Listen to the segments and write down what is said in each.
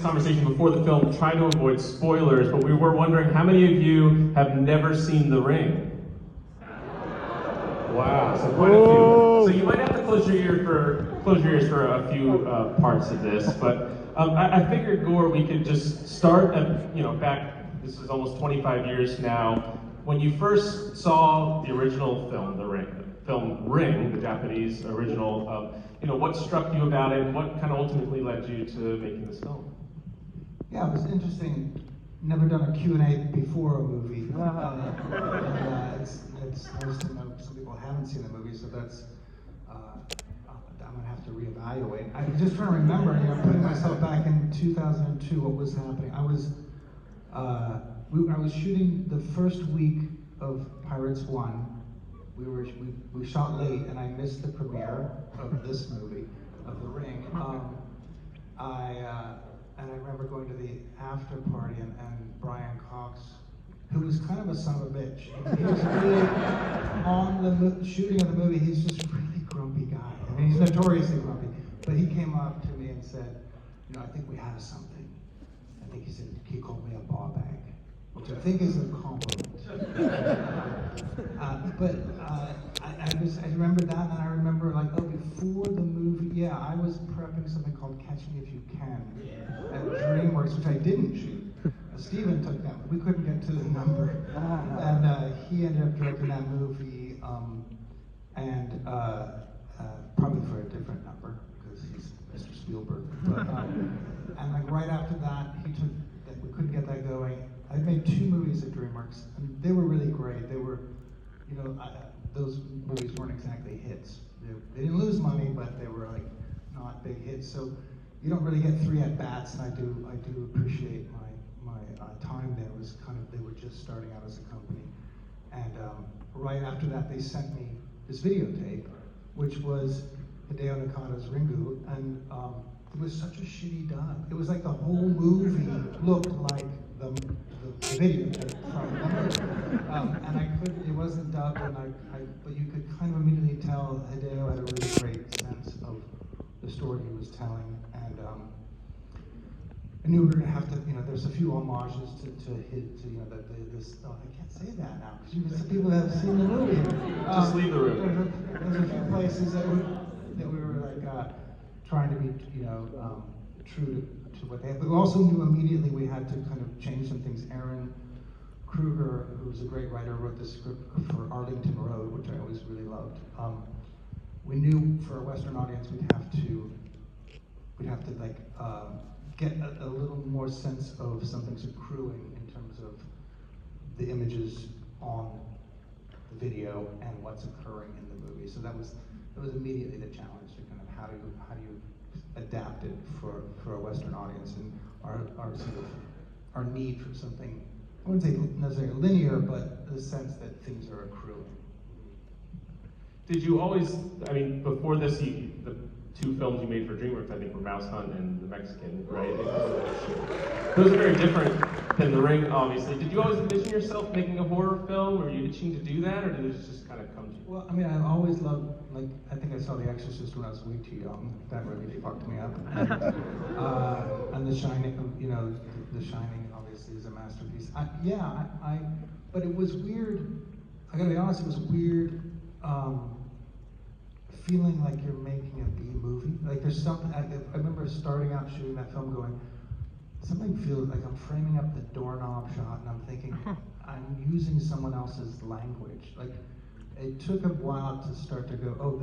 Conversation before the film, try to avoid spoilers, but we were wondering how many of you have never seen The Ring? Wow, so quite a few. So you might have to close your ears for a few parts of this, but I figured, Gore, we could just start at, back, this is almost 25 years now, when you first saw the original film, Ring, the Japanese original, what struck you about it, and what kind of ultimately led you to making this film? Yeah, it was interesting. Never done a Q&A before a movie. It's nice to know some people haven't seen the movie, so that's I'm gonna have to reevaluate. I'm just trying to remember, putting myself back in 2002, what was happening. I was shooting the first week of Pirates 1. We shot late, and I missed the premiere of this movie, of The Ring. And I remember going to the after party, and Brian Cox, who was kind of a son of a bitch. He was really, on the shooting of the movie, he's just a really grumpy guy. I mean, he's notoriously grumpy. But he came up to me and said, I think we have something. I think he called me a ball bag, which I think is a compliment. I remember that, and I remember before the movie, I was prepping something called Catch Me If You Can at DreamWorks, which I didn't shoot. Steven took that, but we couldn't get to the number. And he ended up directing that movie, and probably for a different number, because he's Mr. Spielberg. But, and right after that, we couldn't get that going. I made 2 movies at DreamWorks, and they were really great. They were, those movies weren't exactly hits. They didn't lose money, but they were not big hits. So you don't really get 3 at bats, and I do appreciate my time there. It was they were just starting out as a company, and right after that, they sent me this videotape, which was Hideo Nakata's Ringu, and it was such a shitty dub. It was like the whole movie looked like the videotape from the movie. And it wasn't dubbed, but you could kind of immediately tell Hideo had a really great sense of the story he was telling, and I knew we were going to have to, there's a few homages to this, I can't say that now, because people that have seen the movie. Just leave the room. There's a few places that we were trying to be, true to what they had. But we also knew immediately we had to kind of change some things. Aaron Kruger, who's a great writer, wrote the script for Arlington Road, which I always really loved. We knew for a Western audience we'd have to get a little more sense of something's accruing in terms of the images on the video and what's occurring in the movie. So that was immediately the challenge, to kind of how do you adapt it for a Western audience, and our need for something, I wouldn't say necessarily linear, but the sense that things are accruing. Did you always, before this, the 2 films you made for DreamWorks, I think, were Mouse Hunt and The Mexican, right? Those are very different than The Ring, obviously. Did you always envision yourself making a horror film? Were you itching to do that, or did it just kind of come to you? Well, I've always loved, I think I saw The Exorcist when I was way too young. That really fucked me up. And The Shining, The Shining obviously is a masterpiece. But it was weird. I gotta be honest, it was weird. Feeling like you're making a B movie. There's something, I remember starting out shooting that film going, something feels like I'm framing up the doorknob shot, and I'm thinking, I'm using someone else's language. It took a while to start to go,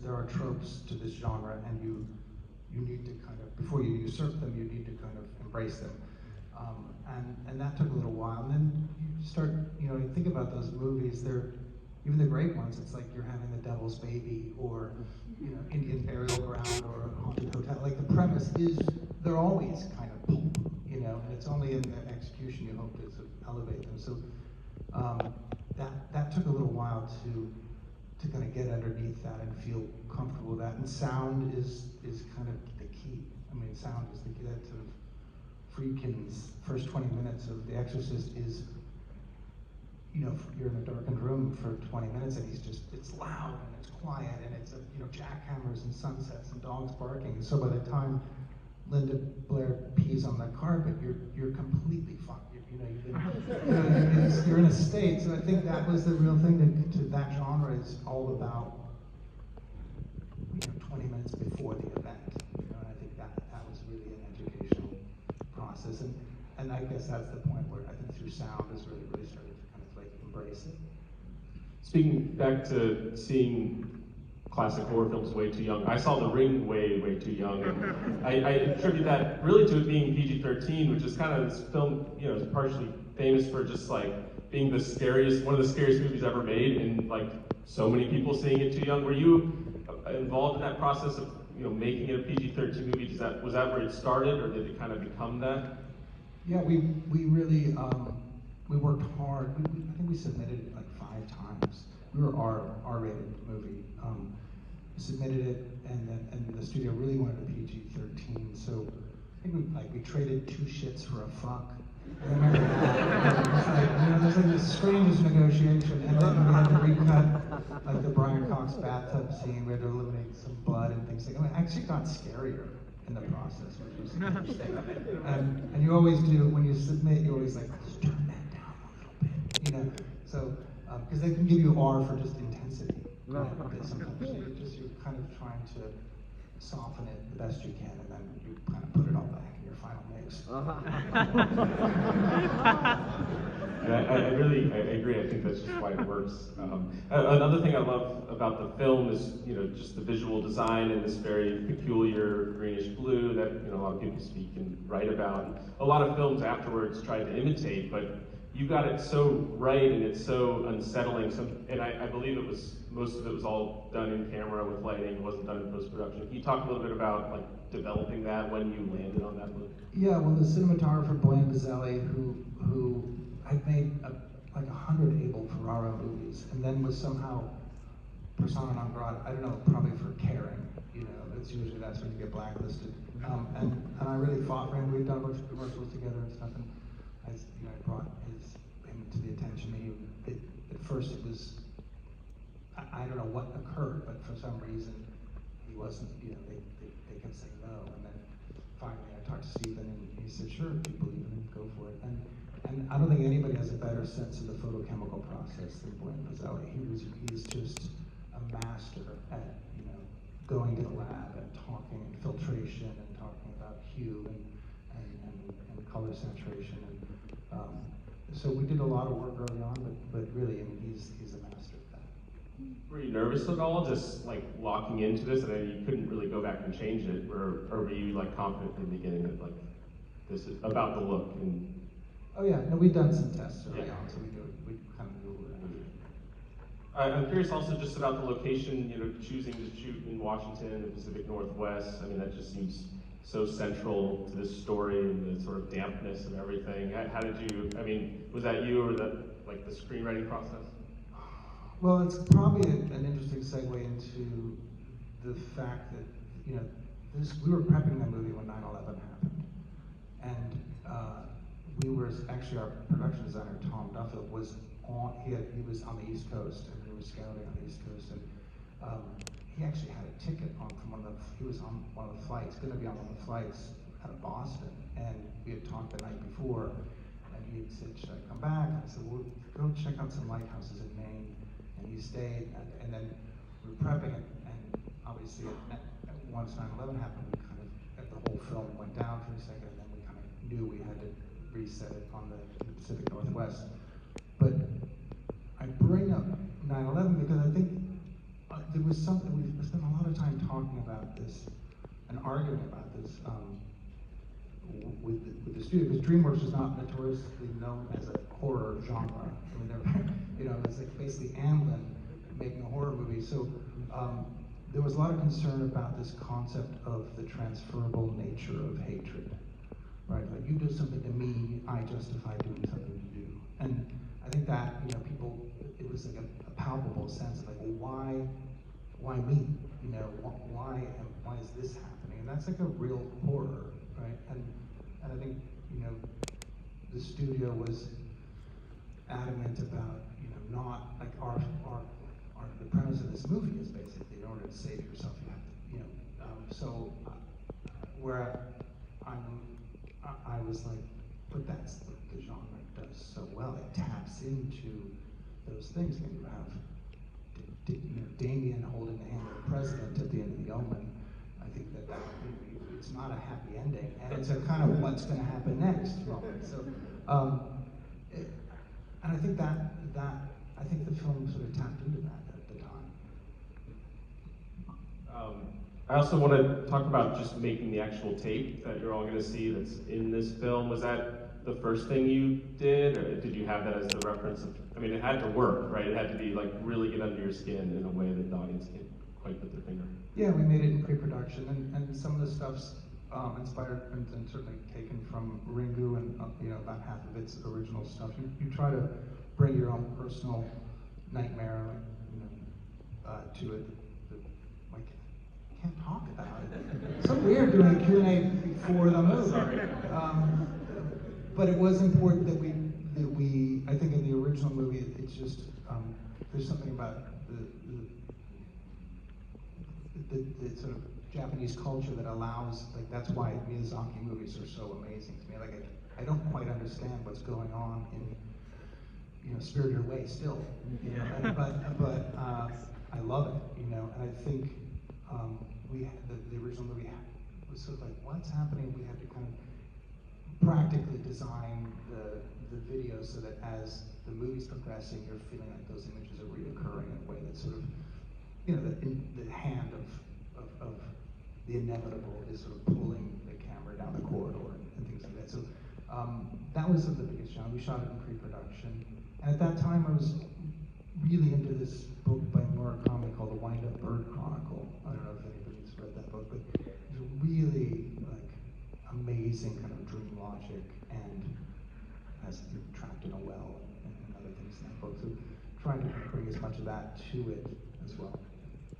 there are tropes to this genre, and you need to kind of, before you usurp them, you need to kind of embrace them. And that took a little while. And then you start, you think about those movies, even the great ones, it's like you're having The Devil's Baby, or Indian Burial Ground, or Haunted Hotel. The premise is, they're always kind of pulp, and it's only in the execution you hope to sort of elevate them. So that took a little while to kind of get underneath that and feel comfortable with that. And sound is kind of the key. Sound is the key. That sort of Friedkin's first 20 minutes of The Exorcist is, you're in a darkened room for 20 minutes, and it's loud and it's quiet, and it's jackhammers and sunsets and dogs barking. So by the time Linda Blair pees on the carpet, you're completely fucked. You're in a state. So I think that was the real thing to that genre is all about 20 minutes before the event. And I think that was really an educational process. And I guess that's the point where I think through sound has really started to kind of like embrace it. Speaking back to seeing classic horror films way too young, I saw The Ring way too young, and I attribute that really to it being PG-13, which is kind of this film, is partially famous for just like being one of the scariest movies ever made, and like so many people seeing it too young. Were you involved in that process of making it a PG-13 movie? Was that where it started, or did it kind of become that? Yeah, we really we worked hard. I think we submitted it like 5 times. We were R-rated movie. We submitted it, and the studio really wanted a PG-13. So I think we traded 2 shits for a fuck. I remember that. There's like this strangest negotiation, and then we had to recut like the Brian Cox bathtub scene. We had to eliminate some blood and things like that. It actually got scarier in the process, which was interesting. And you always do, when you submit, you always like, just turn that down a little bit, So, because they can give you R for just intensity. Sometimes you're kind of trying to soften it the best you can, and then you kind of put it all back in your final mix. I agree. I think that's just why it works. Another thing I love about the film is, just the visual design and this very peculiar greenish blue that a lot of people speak and write about. A lot of films afterwards tried to imitate, but you got it so right and it's so unsettling. And I believe most of it was all done in camera with lighting. It wasn't done in post-production. Can you talk a little bit about like developing that when you landed on that look? Yeah, well, the cinematographer Blaine Bazzelli, who had made like 100 Abel Ferrara movies, and then was somehow persona non grata. I don't know, probably for caring. It's usually that's when you get blacklisted. And I really fought for him. We've done a bunch of commercials together and stuff. And I brought him to the attention. At first, it was I don't know what occurred, but for some reason he wasn't. They kept saying no, and then finally I talked to Stephen, and he said, "Sure, if you believe in it, go for it." And I don't think anybody has a better sense of the photochemical process than Blaine Bazzelli. He's just a master at going to the lab and talking and filtration and talking about hue and color saturation. So we did a lot of work early on, but really, he's a master of that. Were you nervous at all, just like locking into this, and then you couldn't really go back and change it, or were you like confident in the beginning that like this is about the look? Oh yeah, no, we'd done some tests early on, so we kind of knew what we were doing. I'm curious also just about the location. Choosing to shoot in Washington, the Pacific Northwest. I mean, that just seems so central to this story and the sort of dampness of everything. How did you? I mean, was that you, or that like the screenwriting process? Well, it's probably an interesting segue into the fact that we were prepping the movie when 9/11 happened, and we were actually, our production designer Tom Duffield was on. He was on the East Coast, and we were scouting on the East Coast, and he actually had a ticket he was on one of the flights, going to be on one of the flights out of Boston, and we had talked the night before, and he had said, "Should I come back?" And I said, "Well, go check out some lighthouses in Maine." And he stayed, and then we were prepping it, and obviously once 9/11 happened, we kind of, the whole film went down for a second, and then we kind of knew we had to reset it on the Pacific Northwest. But I bring up 9/11 because I think there was something, we spent a lot of time talking about this and arguing about this with the studio, because DreamWorks is not notoriously known as a horror genre. I mean, it's like basically Amblin making a horror movie. So there was a lot of concern about this concept of the transferable nature of hatred, right? Like, you do something to me, I justify doing something to you. And I think that, it was like a palpable sense of like, well, why me? Why is this happening? And that's like a real horror, right? And I think, the studio was adamant about, not like the premise of this movie is basically, in order to save yourself, you have to, where I was like, but that's what the genre does so well. It taps into those things. And you have Damien holding the hand of the president at the end of The Omen. I think that it's not a happy ending, and it's a kind of what's going to happen next moment. So, and I think I think the film sort of tapped into that at the time. I also want to talk about just making the actual tape that you're all going to see that's in this film. Was that the first thing you did, or did you have that as the reference? I mean, it had to work, right? It had to be like really get under your skin in a way that the audience can't quite put their finger. Yeah, we made it in pre-production, and some of the stuff's inspired and certainly taken from Ringu, and about half of it's original stuff. You try to bring your own personal nightmare, to it. Like, I can't talk about it. It's so weird doing a Q&A before the movie. Sorry. But it was important that we. I think in the original movie, it's just there's something about the sort of Japanese culture that allows, like, that's why Miyazaki movies are so amazing to me. Like, I don't quite understand what's going on in, Spirited Away still, but I love it, and I think the original movie was sort of like, what's happening? We had to kind of practically design the video so that as the movie's progressing, you're feeling like those images are reoccurring in a way that's sort of, the hand of the inevitable is sort of pulling the camera down the corridor and things like that. So that was the biggest challenge. We shot it in pre-production. And at that time, I was really into this book by Murakami called The Wind-Up Bird Chronicle. I don't know if anybody's read that book, but it's really amazing kind of dream logic, and as trapped in a well and other things in that book. So trying to bring as much of that to it as well.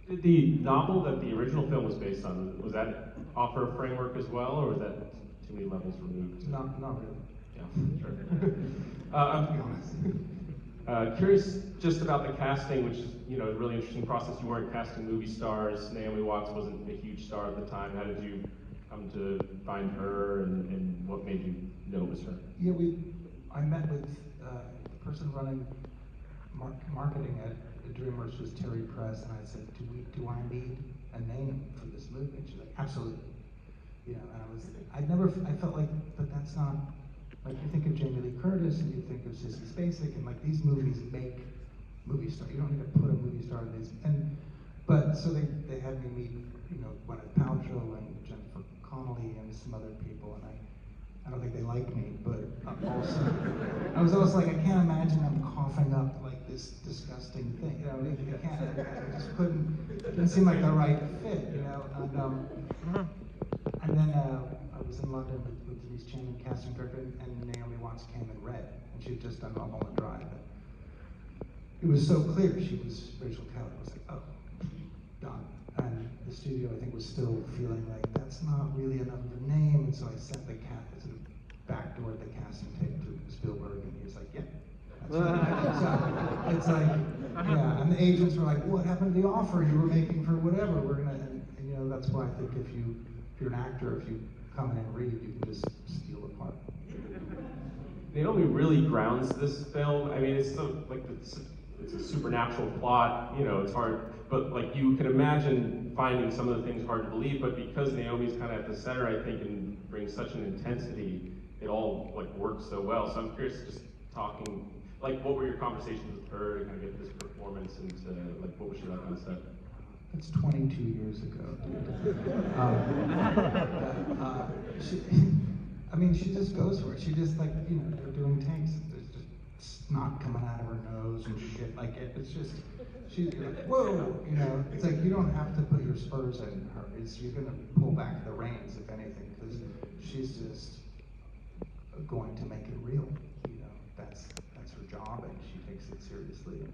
Did the novel that the original film was based on, was that offer a framework as well, or was that too many levels removed? Not really. Yeah, sure. I'm curious just about the casting, which is a really interesting process. You weren't casting movie stars. Naomi Watts wasn't a huge star at the time. How did you come to find her, and what made you know it was her? Yeah, I met with the person running marketing at DreamWorks was Terry Press, and I said, do I need a name for this movie? And she's like, absolutely. And I felt like, but that's not, like, you think of Jamie Lee Curtis and you think of Sissy Spacek, and like these movies make movie stars. You don't need to put a movie star in these. But so they had me meet, Gwyneth Paltrow and Jennifer Connelly and some other people, and I don't think they liked me, but also, I was always like, I can't imagine them coughing up like this disgusting thing, I can't, I just didn't seem like the right fit, and then I was in London with Denise Chan, casting director, and Naomi Watts came and read, and she had just done Mulholland Drive, and it was so clear she was Rachel Kelly. I was like, oh, done. And the studio, I think, was still feeling like that's not really enough of a name, and so I sent the sort of backdoored the casting tape to Spielberg, and he was like, yeah. That's so it's like, yeah, and the agents were like, what happened to the offer you were making for whatever? We're gonna, and that's why I think if you're an actor, if you come in and read, you can just steal the part. Naomi really grounds this film. I mean, it's so like it's a supernatural plot. It's hard, but like you can imagine finding some of the things hard to believe. But because Naomi's kind of at the center, I think, and brings such an intensity, it all like works so well. So I'm curious, just talking, like, what were your conversations with her to kind of get this performance into, like, what was she like on set? It's 22 years ago, dude. She just goes for it. She just, like, they're doing takes, there's just snot coming out of her nose and shit like it. It's just, she's like, whoa, it's like you don't have to put your spurs in her. You're gonna pull back the reins, if anything, because she's just going to make it real. That's her job, and she takes it seriously.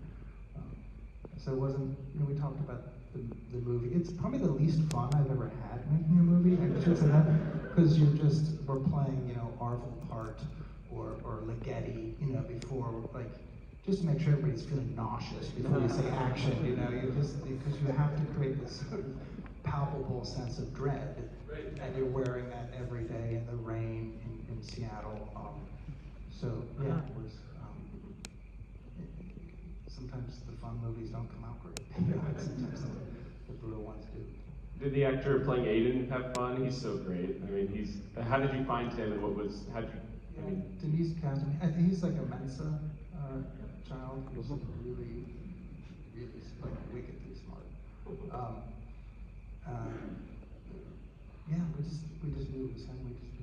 So it wasn't, we talked about the movie. It's probably the least fun I've ever had making a movie. I should say that, because we're playing, Arvel Part or Ligeti, before, like, just to make sure everybody's feeling nauseous before you say action, because you have to create this sort of palpable sense of dread, and you're wearing that every day in the rain in Seattle. So yeah, it was. Sometimes the fun movies don't come out great. Sometimes the brutal ones do. Did the actor playing Aiden have fun? He's so great. I mean, how did you find him, and how did you? I mean, Denise cast him. I think he's like a Mensa child who's like really like wickedly smart. Yeah, we just knew it was him. We just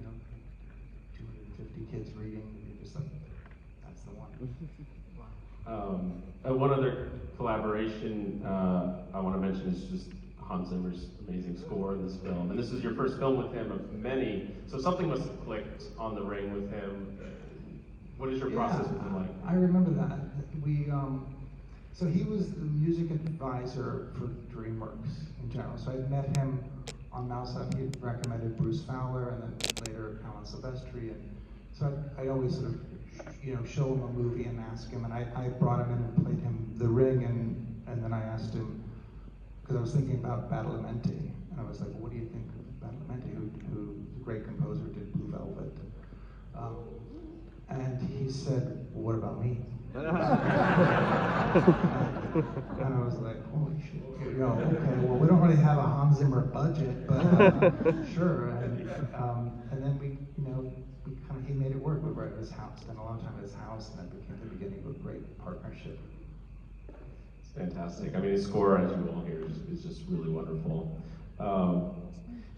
250 kids reading. And we just like that's the one. One other collaboration I want to mention is just Hans Zimmer's amazing score in this film. And this is your first film with him of many, so something must have clicked on the ring with him. What is your process with him like? I remember that. So he was the music advisor for DreamWorks in general. So I'd met him on Mouse Up. He had recommended Bruce Fowler and then later Alan Silvestri. And so I always sort of show him a movie and ask him, and I brought him in and played him The Ring, and then I asked him, because I was thinking about Badalamenti, and I was like, what do you think of Badalamenti, who the great composer did Blue Velvet? And he said, well, what about me? And I was like, holy shit, okay, well, we don't really have a Hans Zimmer budget, but sure. And then he made it work. We were at his house, spent a long time at his house, and that became the beginning of a great partnership. It's fantastic. I mean, his score, as you all hear, is just really wonderful.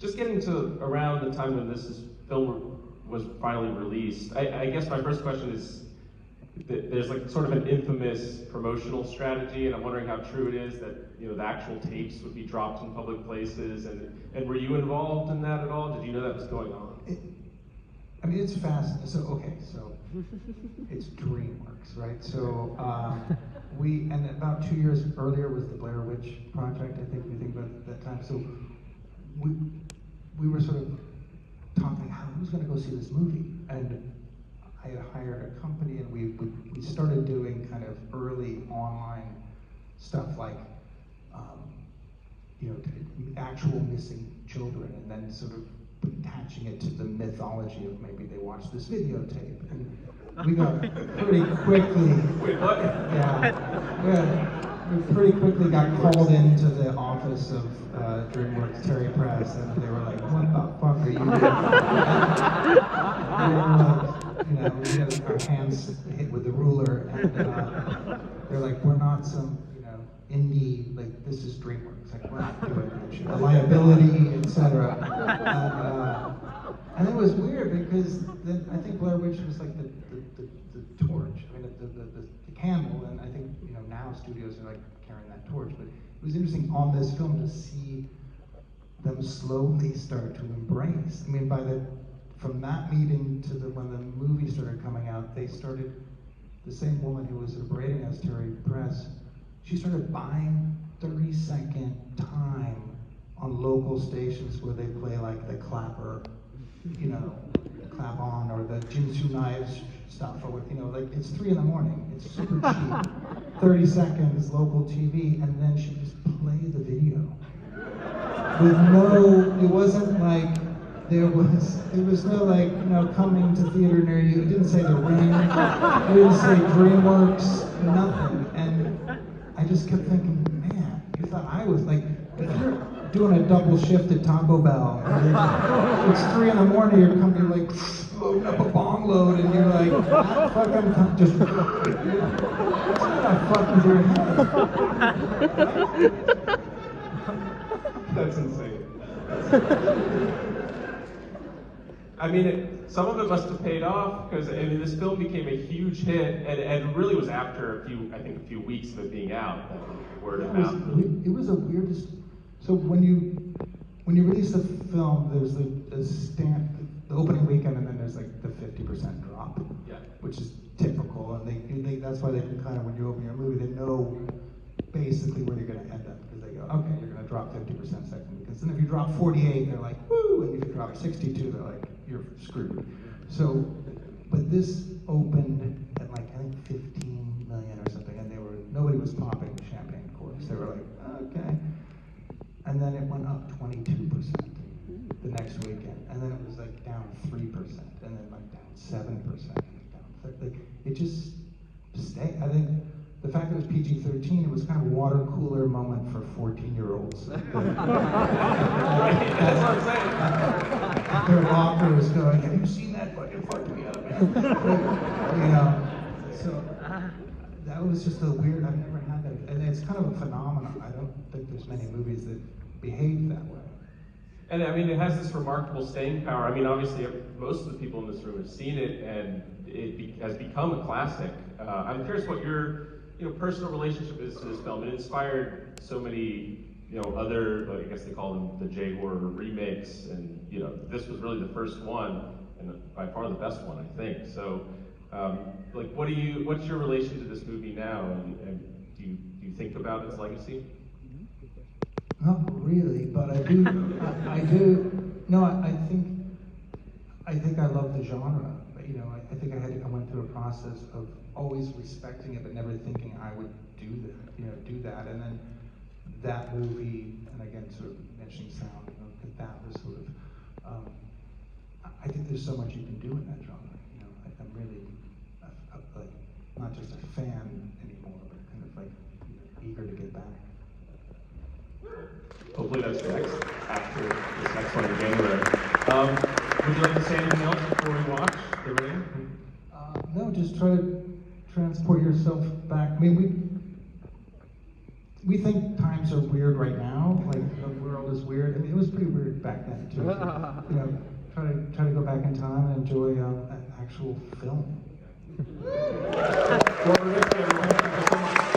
Just getting to around the time when this film was finally released, I guess my first question is, there's like sort of an infamous promotional strategy, and I'm wondering how true it is that the actual tapes would be dropped in public places, and were you involved in that at all? Did you know that was going on? I mean, it's fascinating. So it's DreamWorks, right? So and about 2 years earlier was the Blair Witch Project. I think we think about that time. So we were sort of talking, who's going to go see this movie? And I had hired a company, and we started doing kind of early online stuff like actual missing children, and then sort of attaching it to the mythology of maybe they watched this videotape. And we got pretty quickly. Wait, what? Yeah, we pretty quickly got called into the office of DreamWorks Terry Press, and they were like, "What the fuck are you doing?" And we had our hands hit with the ruler, and they're like, "We're not some indie, like this is DreamWorks, like we're not doing that shit. The liability, etc." And it was weird because then I think Blair Witch was like the torch, I mean the candle, and I think now studios are like carrying that torch. But it was interesting on this film to see them slowly start to embrace. I mean, from that meeting to when the movie started coming out, they started, the same woman who was operating as Terry Press, she started buying 30-second time on local stations where they play like the Clapper, Clap On, or the Jinsu Knives stuff, or like it's 3 a.m, it's super cheap, 30 seconds local TV, and then she just played the video with it wasn't like there was no like coming to theater near you. It didn't say The Ring, it didn't say DreamWorks, nothing. And I just kept thinking, man, you thought I was like, if you're doing a double shift at Taco Bell, it's 3 a.m, you're coming like loading up a bong load, and you're like, that fucking just fuck with your head. That's insane. I mean, some of it must have paid off, because this film became a huge hit, and really was after a few weeks of it being out, that word of mouth. It was the weirdest. So when you release the film, there's the opening weekend, and then there's like the 50% drop, which is typical, and they that's why they can kind of, when you open your movie, they know basically where you're going to end up, because they go, okay, you're going to drop 50% second weekend. And if you drop 48, they're like, woo, and if you drop 62, they're like, you're screwed. So, but this opened at like, I think 15 million or something, and nobody was popping champagne corks. They were like, okay. And then it went up went down 7%, down like it just stayed. I think the fact that it was PG-13, it was kind of a water cooler moment for 14-year-olds. That's what I'm saying. Their locker was going, have you seen that fucking fucked me up, man? You know, so that was just a weird, I've never had that. And it's kind of a phenomenon. I don't think there's many movies that behave that way. And I mean, it has this remarkable staying power. I mean, obviously, most of the people in this room have seen it, and has become a classic. I'm curious what your personal relationship is to this film. It inspired so many other, I guess they call them the J-horror remakes, and this was really the first one, and by far the best one, I think. So, like, what's your relation to this movie now, and do you think about its legacy? Not really, but I do. I do. No, I think I love the genre. But, I think I went through a process of always respecting it, but never thinking I would do that. And then that movie, and again, sort of mentioning sound, that was sort of. I think there's so much you can do in that genre. I'm really like not just a fan anymore, but kind of like eager to get back. Hopefully that's next, after this next one in January. Would you like to say anything else before we watch The Ring? No, just try to transport yourself back. I mean, we think times are weird right now, like the world is weird. I mean, it was pretty weird back then too. Try to go back in time and enjoy an actual film. Gore Verbinski, everyone. Thank you so much.